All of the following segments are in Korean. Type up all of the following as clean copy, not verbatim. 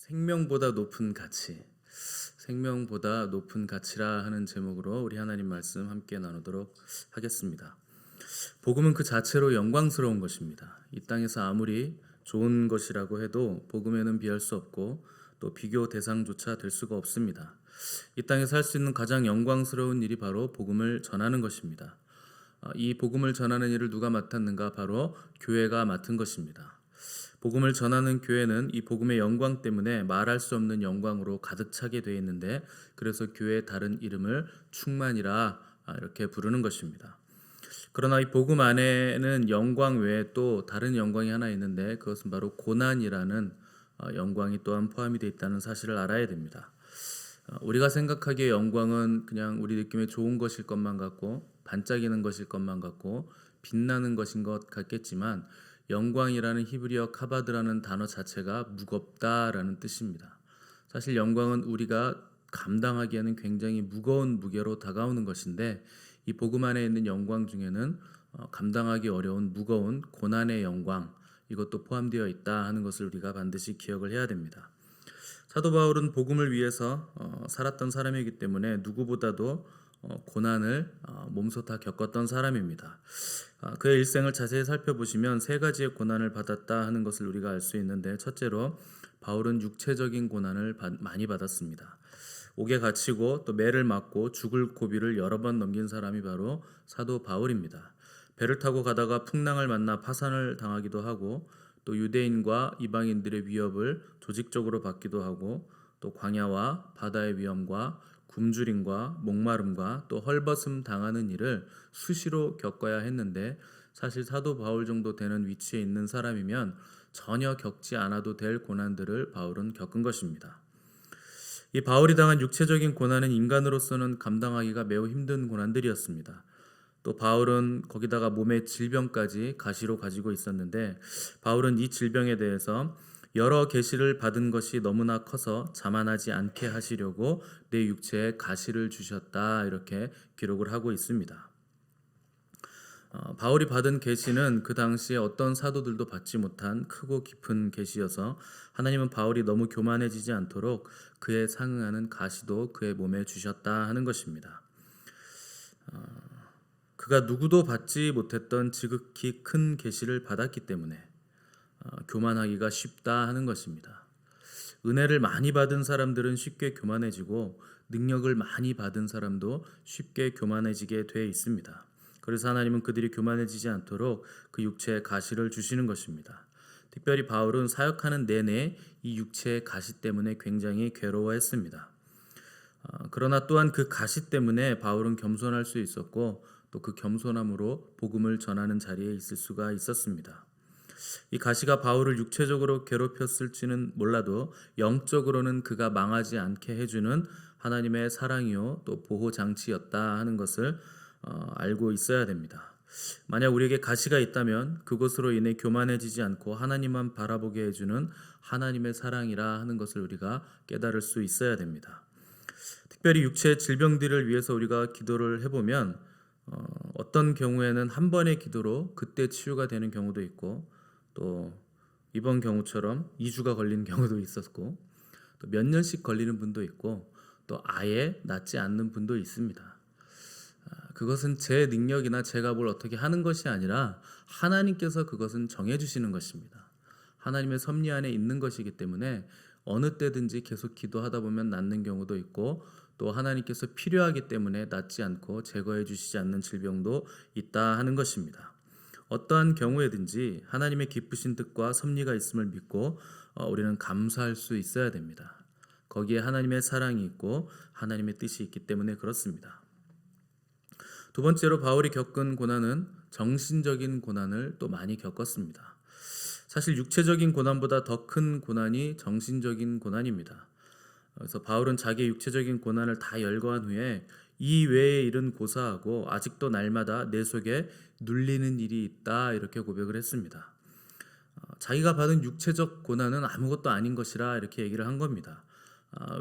생명보다 높은 가치, 생명보다 높은 가치라 하는 제목으로 우리 하나님 말씀 함께 나누도록 하겠습니다. 복음은 그 자체로 영광스러운 것입니다. 이 땅에서 아무리 좋은 것이라고 해도 복음에는 비할 수 없고 또 비교 대상조차 될 수가 없습니다. 이 땅에서 할 수 있는 가장 영광스러운 일이 바로 복음을 전하는 것입니다. 이 복음을 전하는 일을 누가 맡았는가? 바로 교회가 맡은 것입니다. 복음을 전하는 교회는 이 복음의 영광 때문에 말할 수 없는 영광으로 가득 차게 되어 있는데, 그래서 교회의 다른 이름을 충만이라 이렇게 부르는 것입니다. 그러나 이 복음 안에는 영광 외에 또 다른 영광이 하나 있는데, 그것은 바로 고난이라는 영광이 또한 포함이 되어 있다는 사실을 알아야 됩니다. 우리가 생각하기에 영광은 그냥 우리 느낌에 좋은 것일 것만 같고 반짝이는 것일 것만 같고 빛나는 것인 것 같겠지만, 영광이라는 히브리어 카바드라는 단어 자체가 무겁다라는 뜻입니다. 사실 영광은 우리가 감당하기에는 굉장히 무거운 무게로 다가오는 것인데, 이 복음 안에 있는 영광 중에는 감당하기 어려운 무거운 고난의 영광, 이것도 포함되어 있다 하는 것을 우리가 반드시 기억을 해야 됩니다. 사도 바울은 복음을 위해서 살았던 사람이기 때문에 누구보다도 고난을 몸소 다 겪었던 사람입니다. 그의 일생을 자세히 살펴보시면 세 가지의 고난을 받았다 하는 것을 우리가 알 수 있는데, 첫째로 바울은 육체적인 고난을 많이 받았습니다. 옥에 갇히고 또 매를 맞고 죽을 고비를 여러 번 넘긴 사람이 바로 사도 바울입니다. 배를 타고 가다가 풍랑을 만나 파산을 당하기도 하고, 또 유대인과 이방인들의 위협을 조직적으로 받기도 하고, 또 광야와 바다의 위험과 굶주림과 목마름과 또 헐벗음 당하는 일을 수시로 겪어야 했는데, 사실 사도 바울 정도 되는 위치에 있는 사람이면 전혀 겪지 않아도 될 고난들을 바울은 겪은 것입니다. 이 바울이 당한 육체적인 고난은 인간으로서는 감당하기가 매우 힘든 고난들이었습니다. 또 바울은 거기다가 몸의 질병까지 가시로 가지고 있었는데, 바울은 이 질병에 대해서 여러 계시를 받은 것이 너무나 커서 자만하지 않게 하시려고 내 육체에 가시를 주셨다, 이렇게 기록을 하고 있습니다. 바울이 받은 계시는 그 당시에 어떤 사도들도 받지 못한 크고 깊은 계시여서 하나님은 바울이 너무 교만해지지 않도록 그에 상응하는 가시도 그의 몸에 주셨다 하는 것입니다. 그가 누구도 받지 못했던 지극히 큰 계시를 받았기 때문에 교만하기가 쉽다 하는 것입니다. 은혜를 많이 받은 사람들은 쉽게 교만해지고, 능력을 많이 받은 사람도 쉽게 교만해지게 돼 있습니다. 그래서 하나님은 그들이 교만해지지 않도록 그 육체에 가시를 주시는 것입니다. 특별히 바울은 사역하는 내내 이 육체의 가시 때문에 굉장히 괴로워했습니다. 그러나 또한 그 가시 때문에 바울은 겸손할 수 있었고, 또 그 겸손함으로 복음을 전하는 자리에 있을 수가 있었습니다. 이 가시가 바울을 육체적으로 괴롭혔을지는 몰라도 영적으로는 그가 망하지 않게 해주는 하나님의 사랑이요 또 보호 장치였다 하는 것을 알고 있어야 됩니다. 만약 우리에게 가시가 있다면 그것으로 인해 교만해지지 않고 하나님만 바라보게 해주는 하나님의 사랑이라 하는 것을 우리가 깨달을 수 있어야 됩니다. 특별히 육체의 질병들을 위해서 우리가 기도를 해보면 어떤 경우에는 한 번의 기도로 그때 치유가 되는 경우도 있고, 또 이번 경우처럼 2주가 걸리는 경우도 있었고, 또 몇 년씩 걸리는 분도 있고, 또 아예 낫지 않는 분도 있습니다. 그것은 제 능력이나 제가 뭘 어떻게 하는 것이 아니라 하나님께서 그것은 정해주시는 것입니다. 하나님의 섭리 안에 있는 것이기 때문에 어느 때든지 계속 기도하다 보면 낫는 경우도 있고, 또 하나님께서 필요하기 때문에 낫지 않고 제거해 주시지 않는 질병도 있다 하는 것입니다. 어떠한 경우에든지 하나님의 기쁘신 뜻과 섭리가 있음을 믿고 우리는 감사할 수 있어야 됩니다. 거기에 하나님의 사랑이 있고 하나님의 뜻이 있기 때문에 그렇습니다. 두 번째로 바울이 겪은 고난은 정신적인 고난을 또 많이 겪었습니다. 사실 육체적인 고난보다 더 큰 고난이 정신적인 고난입니다. 그래서 바울은 자기의 육체적인 고난을 다 열거한 후에 이 외의 일은 고사하고 아직도 날마다 내 속에 눌리는 일이 있다, 이렇게 고백을 했습니다. 자기가 받은 육체적 고난은 아무것도 아닌 것이라 이렇게 얘기를 한 겁니다.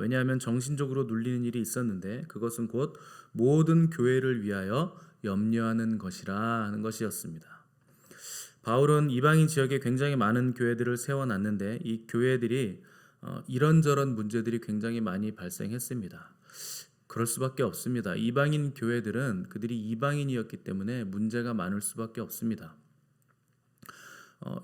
왜냐하면 정신적으로 눌리는 일이 있었는데 그것은 곧 모든 교회를 위하여 염려하는 것이라 하는 것이었습니다. 바울은 이방인 지역에 굉장히 많은 교회들을 세워놨는데 이 교회들이 이런저런 문제들이 굉장히 많이 발생했습니다. 그럴 수밖에 없습니다. 이방인 교회들은 그들이 이방인이었기 때문에 문제가 많을 수밖에 없습니다.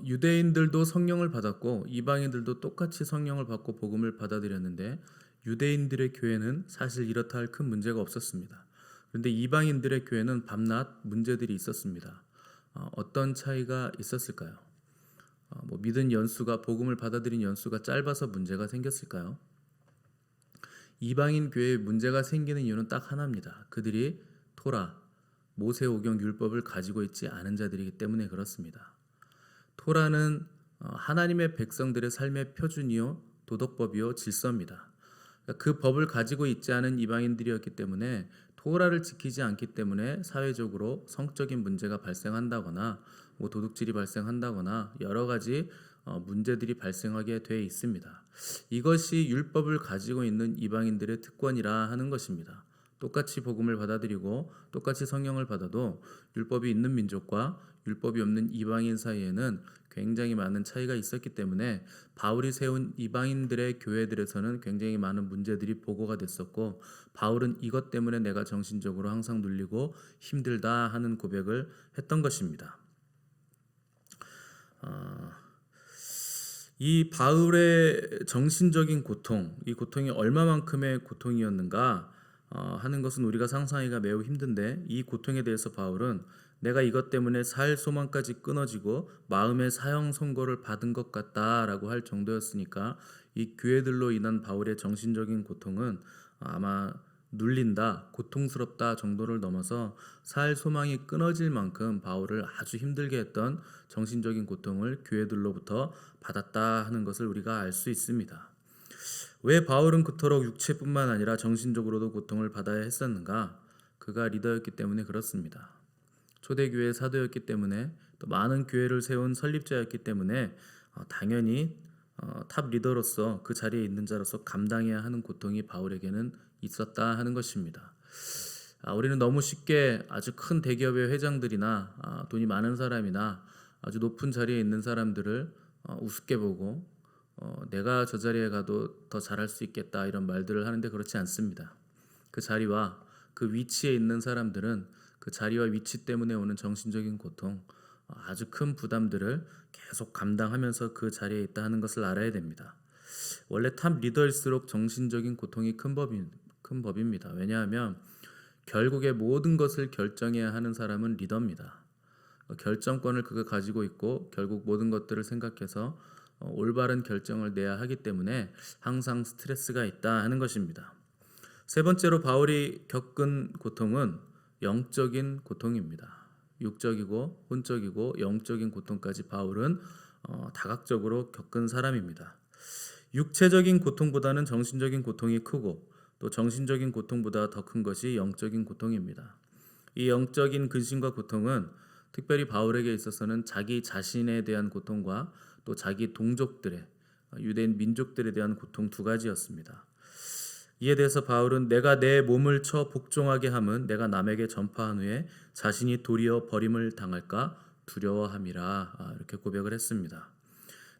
유대인들도 성령을 받았고 이방인들도 똑같이 성령을 받고 복음을 받아들였는데 유대인들의 교회는 사실 이렇다 할 큰 문제가 없었습니다. 그런데 이방인들의 교회는 밤낮 문제들이 있었습니다. 어떤 차이가 있었을까요? 믿은 연수가 복음을 받아들인 연수가 짧아서 문제가 생겼을까요? 이방인 교회에 문제가 생기는 이유는 딱 하나입니다. 그들이 토라, 모세오경 율법을 가지고 있지 않은 자들이기 때문에 그렇습니다. 토라는 하나님의 백성들의 삶의 표준이요 도덕법이요 질서입니다. 그 법을 가지고 있지 않은 이방인들이었기 때문에 토라를 지키지 않기 때문에 사회적으로 성적인 문제가 발생한다거나 도둑질이 발생한다거나 여러 가지 문제들이 발생하게 돼 있습니다. 이것이 율법을 가지고 있는 이방인들의 특권이라 하는 것입니다. 똑같이 복음을 받아들이고 똑같이 성령을 받아도 율법이 있는 민족과 율법이 없는 이방인 사이에는 굉장히 많은 차이가 있었기 때문에 바울이 세운 이방인들의 교회들에서는 굉장히 많은 문제들이 보고가 됐었고 바울은 이것 때문에 내가 정신적으로 항상 눌리고 힘들다 하는 고백을 했던 것입니다. 이 바울의 정신적인 고통, 이 고통이 얼마만큼의 고통이었는가 하는 것은 우리가 상상하기가 매우 힘든데 이 고통에 대해서 바울은 내가 이것 때문에 살 소망까지 끊어지고 마음의 사형 선고를 받은 것 같다라고 할 정도였으니까 이 교회들로 인한 바울의 정신적인 고통은 아마 눌린다, 고통스럽다 정도를 넘어서 살 소망이 끊어질 만큼 바울을 아주 힘들게 했던 정신적인 고통을 교회들로부터 받았다 하는 것을 우리가 알 수 있습니다. 왜 바울은 그토록 육체뿐만 아니라 정신적으로도 고통을 받아야 했었는가? 그가 리더였기 때문에 그렇습니다. 초대교회의 사도였기 때문에 또 많은 교회를 세운 설립자였기 때문에 당연히 탑 리더로서 그 자리에 있는 자로서 감당해야 하는 고통이 바울에게는 있었다 하는 것입니다. 우리는 너무 쉽게 아주 큰 대기업의 회장들이나 돈이 많은 사람이나 아주 높은 자리에 있는 사람들을 우습게 보고 내가 저 자리에 가도 더 잘할 수 있겠다 이런 말들을 하는데 그렇지 않습니다. 그 자리와 그 위치에 있는 사람들은 그 자리와 위치 때문에 오는 정신적인 고통, 아주 큰 부담들을 계속 감당하면서 그 자리에 있다 하는 것을 알아야 됩니다. 원래 탑 리더일수록 정신적인 고통이 큰 법입니다. 왜냐하면 결국에 모든 것을 결정해야 하는 사람은 리더입니다. 결정권을 그가 가지고 있고 결국 모든 것들을 생각해서 올바른 결정을 내야 하기 때문에 항상 스트레스가 있다 하는 것입니다. 세 번째로 바울이 겪은 고통은 영적인 고통입니다. 육적이고 혼적이고 영적인 고통까지 바울은 다각적으로 겪은 사람입니다. 육체적인 고통보다는 정신적인 고통이 크고 또 정신적인 고통보다 더 큰 것이 영적인 고통입니다. 이 영적인 근심과 고통은 특별히 바울에게 있어서는 자기 자신에 대한 고통과 또 자기 동족들의 유대인 민족들에 대한 고통 두 가지였습니다. 이에 대해서 바울은 내가 내 몸을 쳐 복종하게 함은 내가 남에게 전파한 후에 자신이 도리어 버림을 당할까 두려워함이라 이렇게 고백을 했습니다.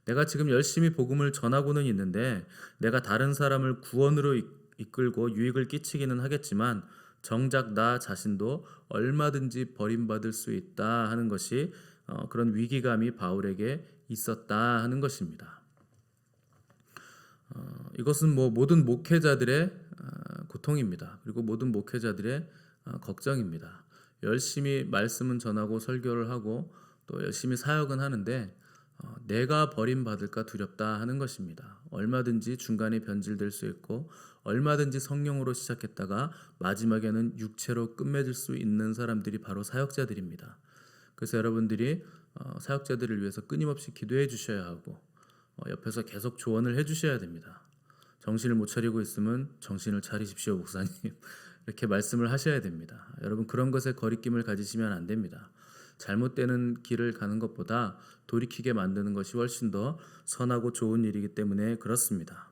내가 지금 열심히 복음을 전하고는 있는데 내가 다른 사람을 구원으로 이끌고 유익을 끼치기는 하겠지만 정작 나 자신도 얼마든지 버림받을 수 있다 하는 것이 그런 위기감이 바울에게 있었다 하는 것입니다. 이것은 모든 목회자들의 고통입니다. 그리고 모든 목회자들의 걱정입니다. 열심히 말씀은 전하고 설교를 하고 또 열심히 사역은 하는데 내가 버림받을까 두렵다 하는 것입니다. 얼마든지 중간에 변질될 수 있고 얼마든지 성령으로 시작했다가 마지막에는 육체로 끝맺을 수 있는 사람들이 바로 사역자들입니다. 그래서 여러분들이 사역자들을 위해서 끊임없이 기도해 주셔야 하고 옆에서 계속 조언을 해 주셔야 됩니다. 정신을 못 차리고 있으면 정신을 차리십시오 목사님 이렇게 말씀을 하셔야 됩니다. 여러분 그런 것에 거리낌을 가지시면 안 됩니다. 잘못되는 길을 가는 것보다 돌이키게 만드는 것이 훨씬 더 선하고 좋은 일이기 때문에 그렇습니다.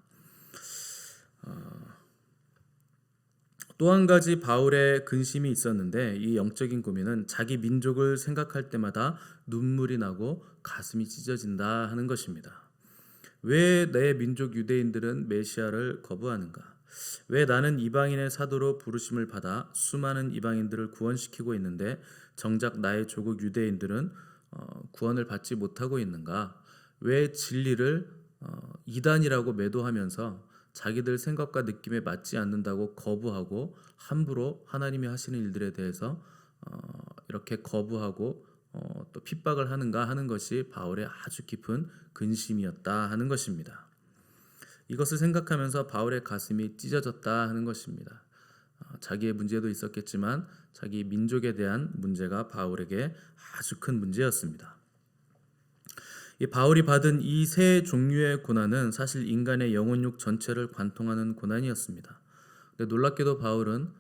또 한 가지 바울의 근심이 있었는데 이 영적인 고민은 자기 민족을 생각할 때마다 눈물이 나고 가슴이 찢어진다 하는 것입니다. 왜 내 민족 유대인들은 메시아를 거부하는가? 왜 나는 이방인의 사도로 부르심을 받아 수많은 이방인들을 구원시키고 있는데 정작 나의 조국 유대인들은 구원을 받지 못하고 있는가? 왜 진리를 이단이라고 매도하면서 자기들 생각과 느낌에 맞지 않는다고 거부하고 함부로 하나님이 하시는 일들에 대해서 이렇게 거부하고 또 핍박을 하는가 하는 것이 바울의 아주 깊은 근심이었다 하는 것입니다. 이것을 생각하면서 바울의 가슴이 찢어졌다 하는 것입니다. 자기의 문제도 있었겠지만 자기 민족에 대한 문제가 바울에게 아주 큰 문제였습니다. 이 바울이 받은 이 세 종류의 고난은 사실 인간의 영혼육 전체를 관통하는 고난이었습니다. 근데 놀랍게도 바울은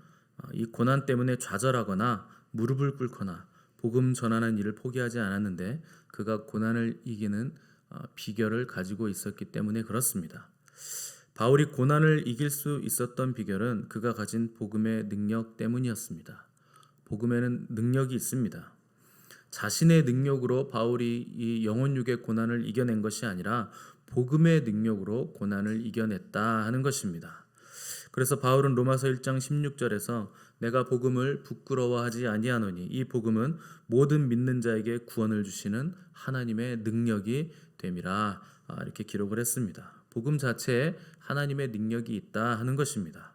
이 고난 때문에 좌절하거나 무릎을 꿇거나 복음 전하는 일을 포기하지 않았는데 그가 고난을 이기는 비결을 가지고 있었기 때문에 그렇습니다. 바울이 고난을 이길 수 있었던 비결은 그가 가진 복음의 능력 때문이었습니다. 복음에는 능력이 있습니다. 자신의 능력으로 바울이 이 영혼육의 고난을 이겨낸 것이 아니라 복음의 능력으로 고난을 이겨냈다 하는 것입니다. 그래서 바울은 로마서 1장 16절에서 내가 복음을 부끄러워하지 아니하노니 이 복음은 모든 믿는 자에게 구원을 주시는 하나님의 능력이 됨이라 이렇게 기록을 했습니다. 복음 자체에 하나님의 능력이 있다 하는 것입니다.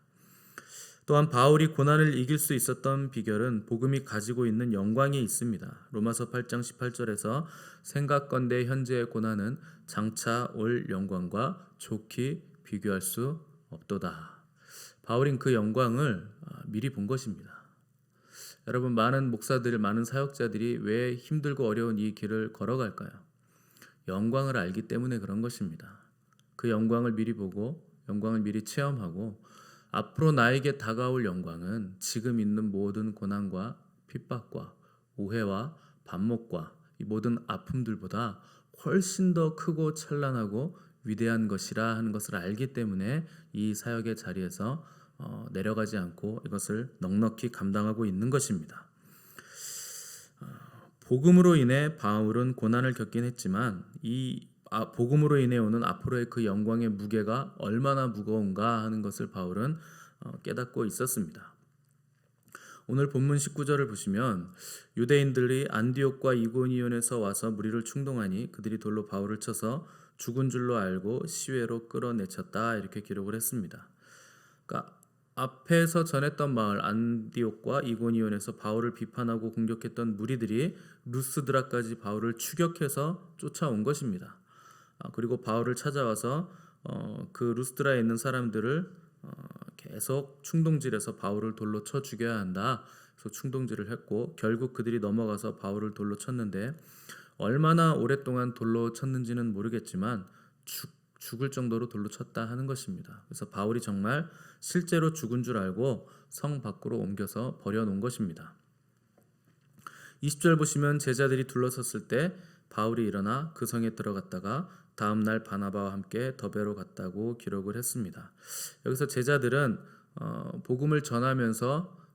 또한 바울이 고난을 이길 수 있었던 비결은 복음이 가지고 있는 영광이 있습니다. 로마서 8장 18절에서 생각건대 현재의 고난은 장차 올 영광과 좋게 비교할 수 없도다. 바울은 그 영광을 미리 본 것입니다. 여러분, 많은 목사들, 많은 사역자들이 왜 힘들고 어려운 이 길을 걸어갈까요? 영광을 알기 때문에 그런 것입니다. 그 영광을 미리 보고 영광을 미리 체험하고 앞으로 나에게 다가올 영광은 지금 있는 모든 고난과 핍박과 오해와 반목과 이 모든 아픔들보다 훨씬 더 크고 찬란하고 위대한 것이라 하는 것을 알기 때문에 이 사역의 자리에서 내려가지 않고 이것을 넉넉히 감당하고 있는 것입니다. 복음으로 인해 바울은 고난을 겪긴 했지만 이 복음으로 인해 오는 앞으로의 그 영광의 무게가 얼마나 무거운가 하는 것을 바울은 깨닫고 있었습니다. 오늘 본문 19절을 보시면 유대인들이 안디옥과 이고니온에서 와서 무리를 충동하니 그들이 돌로 바울을 쳐서 죽은 줄로 알고 시외로 끌어내쳤다 이렇게 기록을 했습니다. 그러니까 앞에서 전했던 마을 안디옥과 이고니온에서 바울을 비판하고 공격했던 무리들이 루스드라까지 바울을 추격해서 쫓아온 것입니다. 그리고 바울을 찾아와서 그 루스드라에 있는 사람들을 계속 충동질해서 바울을 돌로 쳐 죽여야 한다. 그래서 충동질을 했고 결국 그들이 넘어가서 바울을 돌로 쳤는데 얼마나 오랫동안 돌로 쳤는지는 모르겠지만 죽을 정도로 돌로 쳤다 하는 것입니다. 그래서 바울이 정말 실제로 죽은 줄 알고 성 밖으로 옮겨서 버려놓은 것입니다. 20절 보시면 제자들이 둘러섰을 때 바울이 일어나 그 성에 들어갔다가 다음 날 바나바와 함께 더베로 갔다고 기록을 했습니다. 여기서 제자들은 복음을 전하면서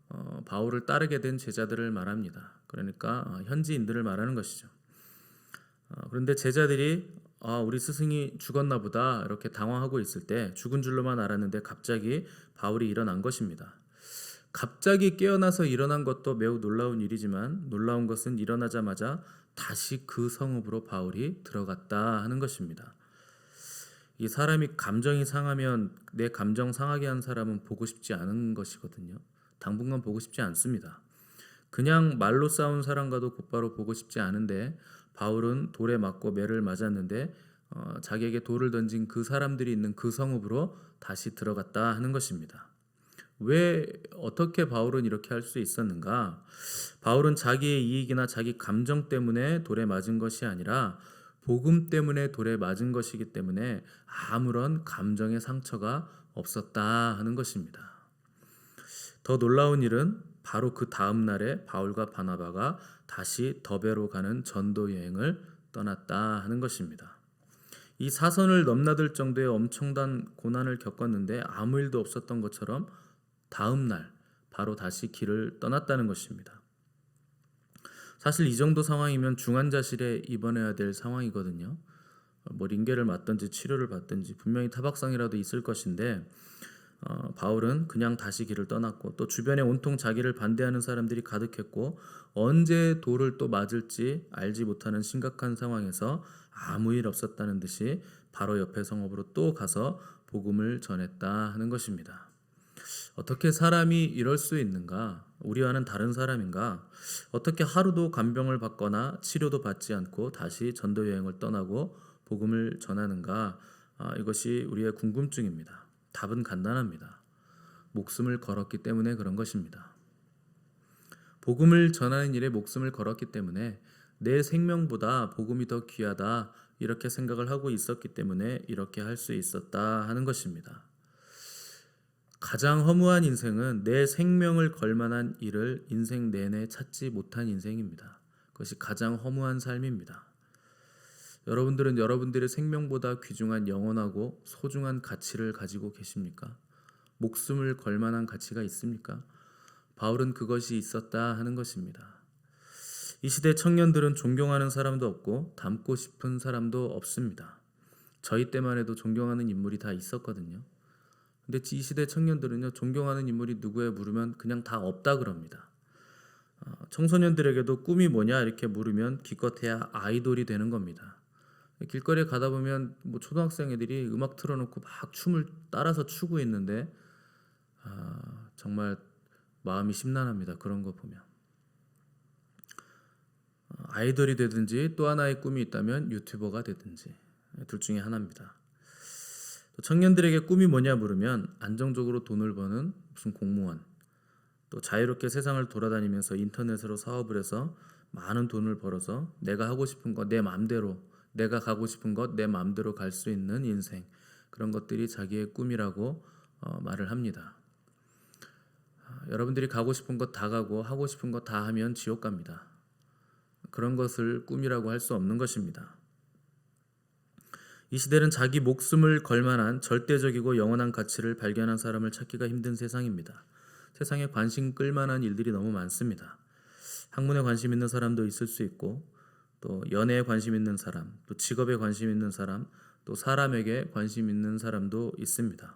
바울을 따르게 된 제자들을 말합니다. 그러니까 현지인들을 말하는 것이죠. 그런데 제자들이 우리 스승이 죽었나 보다 이렇게 당황하고 있을 때 죽은 줄로만 알았는데 갑자기 바울이 일어난 것입니다. 갑자기 깨어나서 일어난 것도 매우 놀라운 일이지만 놀라운 것은 일어나자마자 다시 그 성읍으로 바울이 들어갔다 하는 것입니다. 이 사람이 감정이 상하면 내 감정 상하게 한 사람은 보고 싶지 않은 것이거든요. 당분간 보고 싶지 않습니다. 그냥 말로 싸운 사람과도 곧바로 보고 싶지 않은데 바울은 돌에 맞고 매를 맞았는데 자기에게 돌을 던진 그 사람들이 있는 그 성읍으로 다시 들어갔다 하는 것입니다. 왜 어떻게 바울은 이렇게 할 수 있었는가? 바울은 자기의 이익이나 자기 감정 때문에 돌에 맞은 것이 아니라 복음 때문에 돌에 맞은 것이기 때문에 아무런 감정의 상처가 없었다 하는 것입니다. 더 놀라운 일은 바로 그 다음 날에 바울과 바나바가 다시 더베로 가는 전도 여행을 떠났다 하는 것입니다. 이 사선을 넘나들 정도의 엄청난 고난을 겪었는데 아무 일도 없었던 것처럼 다음 날 바로 다시 길을 떠났다는 것입니다. 사실 이 정도 상황이면 중환자실에 입원해야 될 상황이거든요. 뭐 링겔을 맞든지 치료를 받든지 분명히 타박상이라도 있을 것인데 바울은 그냥 다시 길을 떠났고 또 주변에 온통 자기를 반대하는 사람들이 가득했고 언제 돌을 또 맞을지 알지 못하는 심각한 상황에서 아무 일 없었다는 듯이 바로 옆에 성읍으로 또 가서 복음을 전했다 하는 것입니다. 어떻게 사람이 이럴 수 있는가? 우리와는 다른 사람인가? 어떻게 하루도 간병을 받거나 치료도 받지 않고 다시 전도 여행을 떠나고 복음을 전하는가? 이것이 우리의 궁금증입니다. 답은 간단합니다. 목숨을 걸었기 때문에 그런 것입니다. 복음을 전하는 일에 목숨을 걸었기 때문에 내 생명보다 복음이 더 귀하다 이렇게 생각을 하고 있었기 때문에 이렇게 할 수 있었다 하는 것입니다. 가장 허무한 인생은 내 생명을 걸 만한 일을 인생 내내 찾지 못한 인생입니다. 그것이 가장 허무한 삶입니다. 여러분들은 여러분들의 생명보다 귀중한 영원하고 소중한 가치를 가지고 계십니까? 목숨을 걸 만한 가치가 있습니까? 바울은 그것이 있었다 하는 것입니다. 이 시대 청년들은 존경하는 사람도 없고 닮고 싶은 사람도 없습니다. 저희 때만 해도 존경하는 인물이 다 있었거든요. 근데 이 시대 청년들은요, 존경하는 인물이 누구에 물으면 그냥 다 없다 그럽니다. 청소년들에게도 꿈이 뭐냐 이렇게 물으면 기껏해야 아이돌이 되는 겁니다. 길거리에 가다 보면 뭐 초등학생 애들이 음악 틀어놓고 막 춤을 따라서 추고 있는데 정말 마음이 심란합니다. 그런 거 보면. 아이돌이 되든지 또 하나의 꿈이 있다면 유튜버가 되든지 둘 중에 하나입니다. 청년들에게 꿈이 뭐냐 물으면 안정적으로 돈을 버는 무슨 공무원, 또 자유롭게 세상을 돌아다니면서 인터넷으로 사업을 해서 많은 돈을 벌어서 내가 하고 싶은 거 내 마음대로, 내가 가고 싶은 것 내 마음대로 갈 수 있는 인생, 그런 것들이 자기의 꿈이라고 말을 합니다. 여러분들이 가고 싶은 것 다 가고 하고 싶은 것 다 하면 지옥 갑니다. 그런 것을 꿈이라고 할 수 없는 것입니다. 이 시대는 자기 목숨을 걸 만한 절대적이고 영원한 가치를 발견한 사람을 찾기가 힘든 세상입니다. 세상에 관심 끌 만한 일들이 너무 많습니다. 학문에 관심 있는 사람도 있을 수 있고 또 연애에 관심 있는 사람, 또 직업에 관심 있는 사람, 또 사람에게 관심 있는 사람도 있습니다.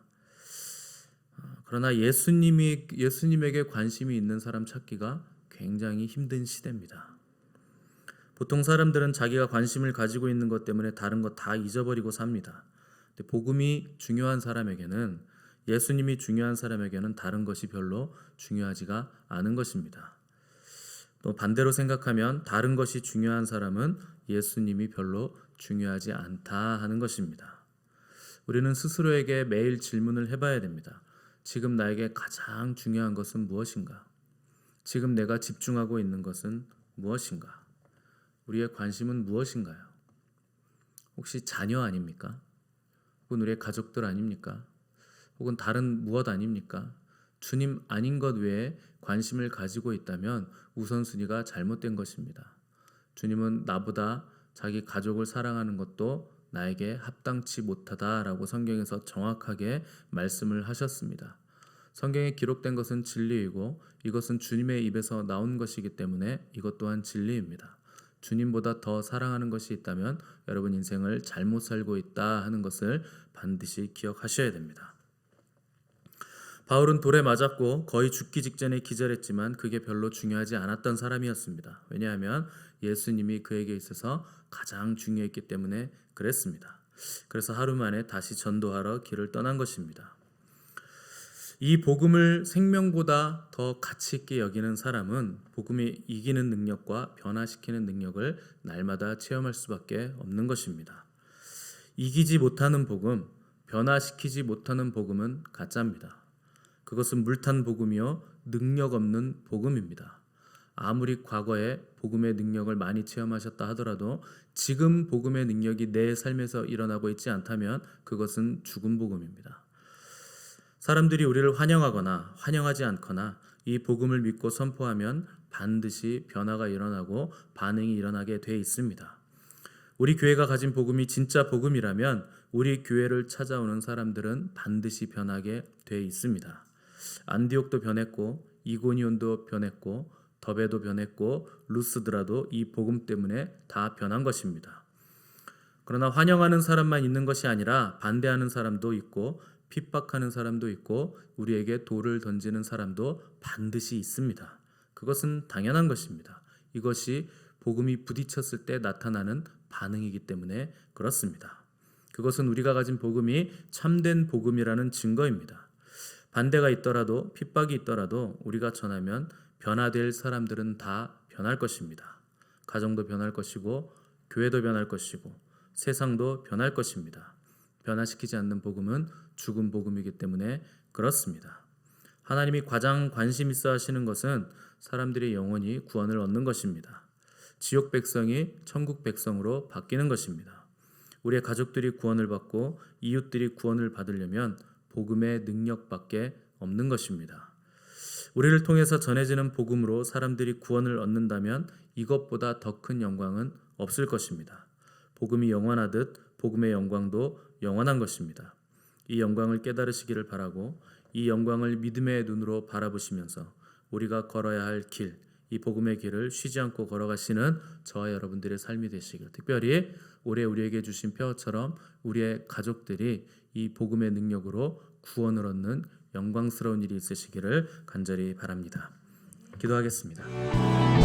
그러나 예수님에게 관심이 있는 사람 찾기가 굉장히 힘든 시대입니다. 보통 사람들은 자기가 관심을 가지고 있는 것 때문에 다른 것 다 잊어버리고 삽니다. 근데 복음이 중요한 사람에게는, 예수님이 중요한 사람에게는 다른 것이 별로 중요하지가 않은 것입니다. 또 반대로 생각하면 다른 것이 중요한 사람은 예수님이 별로 중요하지 않다 하는 것입니다. 우리는 스스로에게 매일 질문을 해봐야 됩니다. 지금 나에게 가장 중요한 것은 무엇인가? 지금 내가 집중하고 있는 것은 무엇인가? 우리의 관심은 무엇인가요? 혹시 자녀 아닙니까? 혹은 우리의 가족들 아닙니까? 혹은 다른 무엇 아닙니까? 주님 아닌 것 외에 관심을 가지고 있다면 우선순위가 잘못된 것입니다. 주님은 나보다 자기 가족을 사랑하는 것도 나에게 합당치 못하다라고 성경에서 정확하게 말씀을 하셨습니다. 성경에 기록된 것은 진리이고 이것은 주님의 입에서 나온 것이기 때문에 이것 또한 진리입니다. 주님보다 더 사랑하는 것이 있다면 여러분 인생을 잘못 살고 있다 하는 것을 반드시 기억하셔야 됩니다. 바울은 돌에 맞았고 거의 죽기 직전에 기절했지만 그게 별로 중요하지 않았던 사람이었습니다. 왜냐하면 예수님이 그에게 있어서 가장 중요했기 때문에 그랬습니다. 그래서 하루 만에 다시 전도하러 길을 떠난 것입니다. 이 복음을 생명보다 더 가치 있게 여기는 사람은 복음이 이기는 능력과 변화시키는 능력을 날마다 체험할 수밖에 없는 것입니다. 이기지 못하는 복음, 변화시키지 못하는 복음은 가짜입니다. 그것은 물탄 복음이요 능력 없는 복음입니다. 아무리 과거에 복음의 능력을 많이 체험하셨다 하더라도 지금 복음의 능력이 내 삶에서 일어나고 있지 않다면 그것은 죽은 복음입니다. 사람들이 우리를 환영하거나 환영하지 않거나 이 복음을 믿고 선포하면 반드시 변화가 일어나고 반응이 일어나게 돼 있습니다. 우리 교회가 가진 복음이 진짜 복음이라면 우리 교회를 찾아오는 사람들은 반드시 변하게 돼 있습니다. 안디옥도 변했고 이고니온도 변했고 더베도 변했고 루스드라도 이 복음 때문에 다 변한 것입니다. 그러나 환영하는 사람만 있는 것이 아니라 반대하는 사람도 있고 핍박하는 사람도 있고 우리에게 돌을 던지는 사람도 반드시 있습니다. 그것은 당연한 것입니다. 이것이 복음이 부딪혔을 때 나타나는 반응이기 때문에 그렇습니다. 그것은 우리가 가진 복음이 참된 복음이라는 증거입니다. 반대가 있더라도 핍박이 있더라도 우리가 전하면 변화될 사람들은 다 변할 것입니다. 가정도 변할 것이고 교회도 변할 것이고 세상도 변할 것입니다. 변화시키지 않는 복음은 죽은 복음이기 때문에 그렇습니다. 하나님이 가장 관심 있어 하시는 것은 사람들이 영원히 구원을 얻는 것입니다. 지옥 백성이 천국 백성으로 바뀌는 것입니다. 우리의 가족들이 구원을 받고 이웃들이 구원을 받으려면 복음의 능력밖에 없는 것입니다. 우리를 통해서 전해지는 복음으로 사람들이 구원을 얻는다면 이것보다 더 큰 영광은 없을 것입니다. 복음이 영원하듯 복음의 영광도 영원한 것입니다. 이 영광을 깨달으시기를 바라고 이 영광을 믿음의 눈으로 바라보시면서 우리가 걸어야 할 길, 이 복음의 길을 쉬지 않고 걸어가시는 저와 여러분들의 삶이 되시길, 특별히 올해 우리에게 주신 표처럼 우리의 가족들이 이 복음의 능력으로 구원을 얻는 영광스러운 일이 있으시기를 간절히 바랍니다. 기도하겠습니다.